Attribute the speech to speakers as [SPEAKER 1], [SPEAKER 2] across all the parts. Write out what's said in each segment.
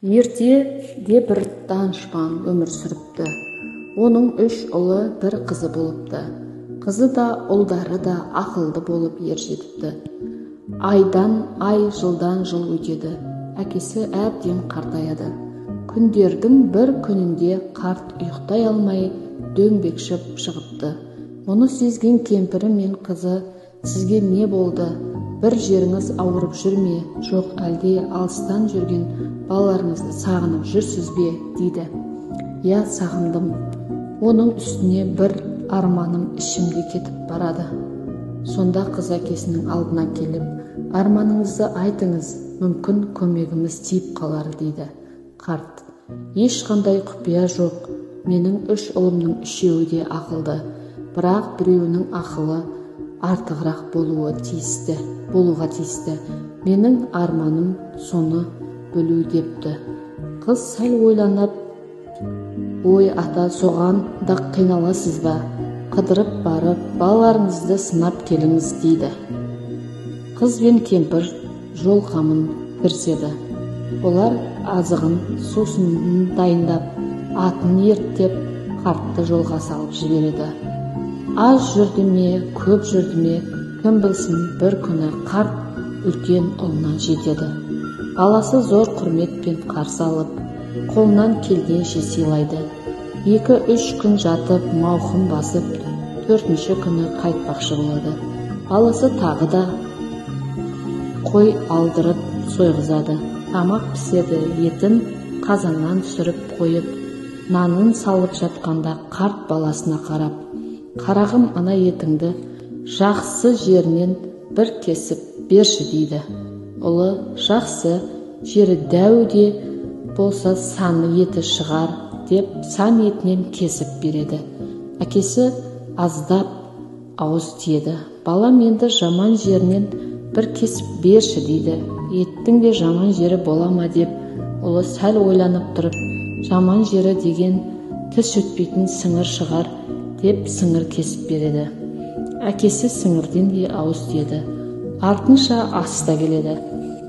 [SPEAKER 1] Ертеде бір данышпан өмір сүріпті. Оның 3 ұлы, бір қызы болыпты. Қызы да, ұлдары да ақылды болып ер жетіпті. Айдан ай, жылдан жыл өтеді. Әкесі әбден қартаяды. Күндердің бір күнінде қарт ұйықтай алмай дөңбекшіп шығыпты. Мұны сезген кемпірі мен қызы: "Сізге не болды? Бір жеріңіз ауырып жүр ме? Жоқ, әлде алыстан жүрген балаларыңызды сағынып жүрсіз бе?" дейді. "Я, сағындым. Оның үстіне бір арманым ішімде кетіп барады." Сонда қыз әкесінің алдына келіп: "Арманыңызды айтыңыз, мүмкін көмегіміз тиіп қалар" дейді. Қарт: "Ешқандай құпия жоқ. Менің 3 ұлымның 3-еуі де ақылды. Бірақ біреуінің ақылы артығырақ болуға тиісті. Менің арманым соны білу" депті. Қыз сәл ойланып: "Ой, ата, соған да қиналасыз ба? Қыдырып барып, балаларыңызды сынап келіңіз" дейді. Қыз бен кемпір жол қамын кіріседі. Олар азығын, сусынын дайындап, атын ерттеп, қартты жолға салып жібереді. Аз жүрді ме, көп жүрді ме, кім білсін, бір күні қарт үлкен ұлына жетеді. Баласы зор құрметпен қарсы алып, қолынан келгенше сыйлайды. 2-3 күн жатып, мауқын басып, 4-ші күні қайтпақшы болады. Баласы тағы да қой алдырып сойғызады. Тамақ піседі, етін қазаннан түсіріп қойып, нанын салып жатқанда қарт баласына қарап: "Қарағым, ана етіңді жақсы жерінен бір кесіп берші" дейді. Ұлы: "Жақсы, жері дәу де болса саны еті шығар" деп сан етінен кесіп береді. Әкесі аздап ауыз тиеді. "Балам, енді жаман жерінен бір кесіп берші" дейді. "Еттің де жаман жері бола ма?" деп ұлы сәл ойланып тұрып: "Жаман жері деген тіс өтпейтін сіңір шығар" деп сіңір кесіп береді. Әкесі сіңірден де ауыз тиеді. Артынша ас та келеді.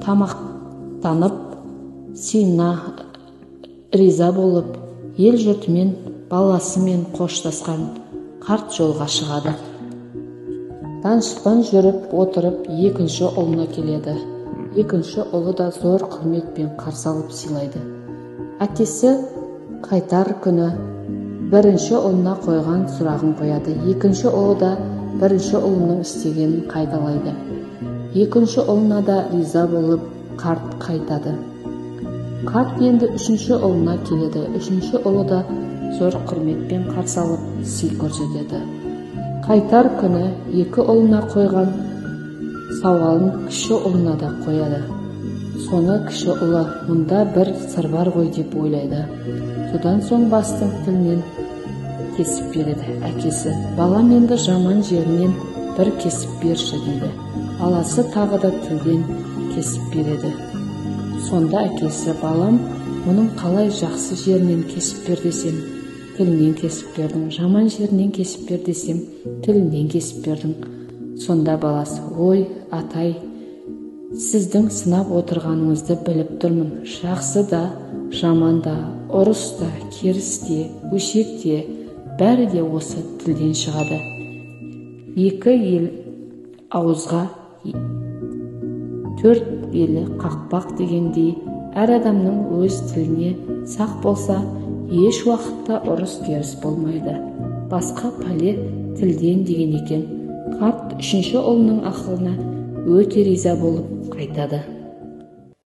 [SPEAKER 1] Тамақтанып, сыйына риза болып, ел-жұртымен, баласымен қоштасқан қарт жолға шығады. Данышпан жүріп отырып 2-ші ұлына келеді. 2-ші ұлы да зор құрметпен қарсы алып сыйлайды. Әкесі қайтар күні 1-ші ұлына қойған сұрағын қояды. 2-ші ұлы да 1-ші ұлының істегенін қайталайды. 2-ші ұлына да риза болып қарт қайтады. Қарт енді 3-ші ұлына келеді. 3-ші ұлы да зор құрметпен қарсы алып сый көрсетеді. Қайтар күні 2 ұлына қойған сауалын кіші ұлына да қояды. Соны кіші ұлы: "Мұнда бір сыр бар ғой" деп ойлайды. Содан соң бастың тілінен кесіп береді. Әкесі: "Балам, енді жаман жерінен бір кесіп берші" дейді. Баласы тағы да тілден кесіп береді. Сонда әкесі: "Балам, мұның қалай жақсы жерінен кесіп бер десем, тілінен кесіп бердің, жаман жерінен кесіп бер десем, тілінен кесіп бердің." Сонда баласы: "Ой, атай, сіздің сынап отырғаныңызды біліп тұрмын. Жақсы да, жаман да, ұрыс та, керіс те, өсек те, бәрі де осы тілден шығады. 2 ел ауызға, 4 елі қақпақ дегендей, әр адамның өз тіліне сақ болса, еш уақытта ұрыс керіс болмайды. Басқа пәле тілден" деген екен. Қарт 3-ші ұлының ақылына өте риза болып қайтады.